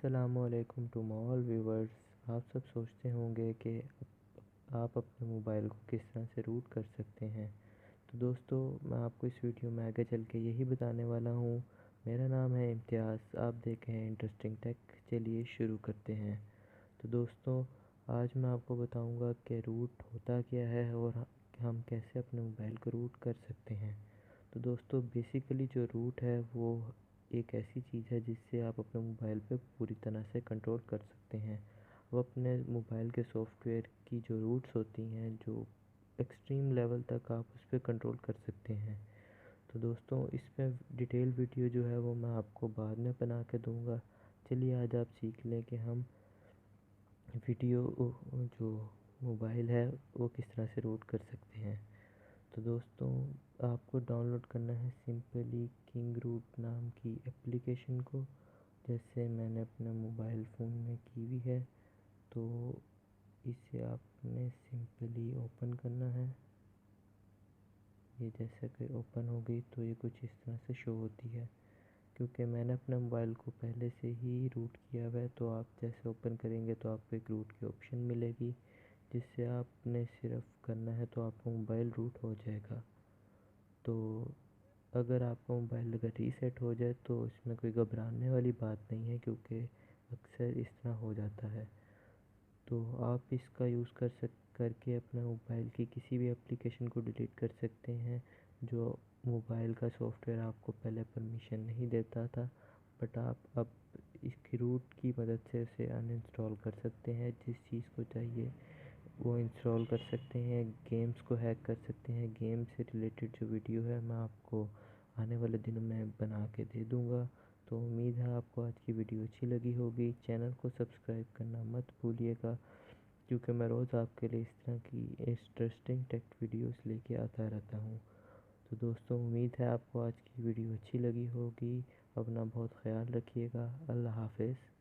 अस्सलामुअलैकुम to all viewers. आप सब सोचते होंगे कि आप अपने मोबाइल को किस तरह से रूट कर सकते हैं। तो दोस्तों, मैं आपको इस वीडियो में आगे चल के यही बताने वाला हूँ। मेरा नाम है इम्तियाज़, आप देख रहे हैं इंटरेस्टिंग टेक। चलिए शुरू करते हैं। तो दोस्तों, आज मैं आपको बताऊँगा कि रूट होता क्या है और हम कैसे अपने मोबाइल को रूट कर सकते हैं। तो दोस्तों, बेसिकली जो रूट है वो एक ऐसी चीज़ है जिससे आप अपने मोबाइल पे पूरी तरह से कंट्रोल कर सकते हैं। वो अपने मोबाइल के सॉफ्टवेयर की जो रूट्स होती हैं, जो एक्सट्रीम लेवल तक आप उस पर कंट्रोल कर सकते हैं। तो दोस्तों, इसमें डिटेल वीडियो जो है वो मैं आपको बाद में बना के दूँगा। चलिए आज आप सीख लें कि हम वीडियो जो मोबाइल है वो किस तरह से रूट कर सकते हैं। तो दोस्तों, आपको डाउनलोड करना है सिंपली किंग रूट नाम की एप्लीकेशन को, जैसे मैंने अपने मोबाइल फ़ोन में की हुई है। तो इसे आपने सिंपली ओपन करना है। ये जैसे कि ओपन हो गई तो ये कुछ इस तरह से शो होती है। क्योंकि मैंने अपने मोबाइल को पहले से ही रूट किया हुआ है, तो आप जैसे ओपन करेंगे तो आपको एक रूट की ऑप्शन मिलेगी, जिससे आपने सिर्फ करना है तो आपका मोबाइल रूट हो जाएगा। तो अगर आपका मोबाइल रीसेट हो जाए तो इसमें कोई घबराने वाली बात नहीं है, क्योंकि अक्सर इस तरह हो जाता है। तो आप इसका यूज़ करके अपने मोबाइल की किसी भी एप्लीकेशन को डिलीट कर सकते हैं जो मोबाइल का सॉफ्टवेयर आपको पहले परमिशन नहीं देता था। बट आप अब इसकी रूट की मदद से उसे अनइंस्टॉल कर सकते हैं। जिस चीज़ को चाहिए वो इंस्टॉल कर सकते हैं, गेम्स को हैक कर सकते हैं। गेम से रिलेटेड जो वीडियो है मैं आपको आने वाले दिनों में बना के दे दूँगा। तो उम्मीद है आपको आज की वीडियो अच्छी लगी होगी। चैनल को सब्सक्राइब करना मत भूलिएगा, क्योंकि मैं रोज़ आपके लिए इस तरह की इंटरेस्टिंग टेक वीडियोस लेके आता रहता हूँ। तो दोस्तों, उम्मीद है आपको आज की वीडियो अच्छी लगी होगी। अपना बहुत ख्याल रखिएगा। अल्लाह हाफ़िज़।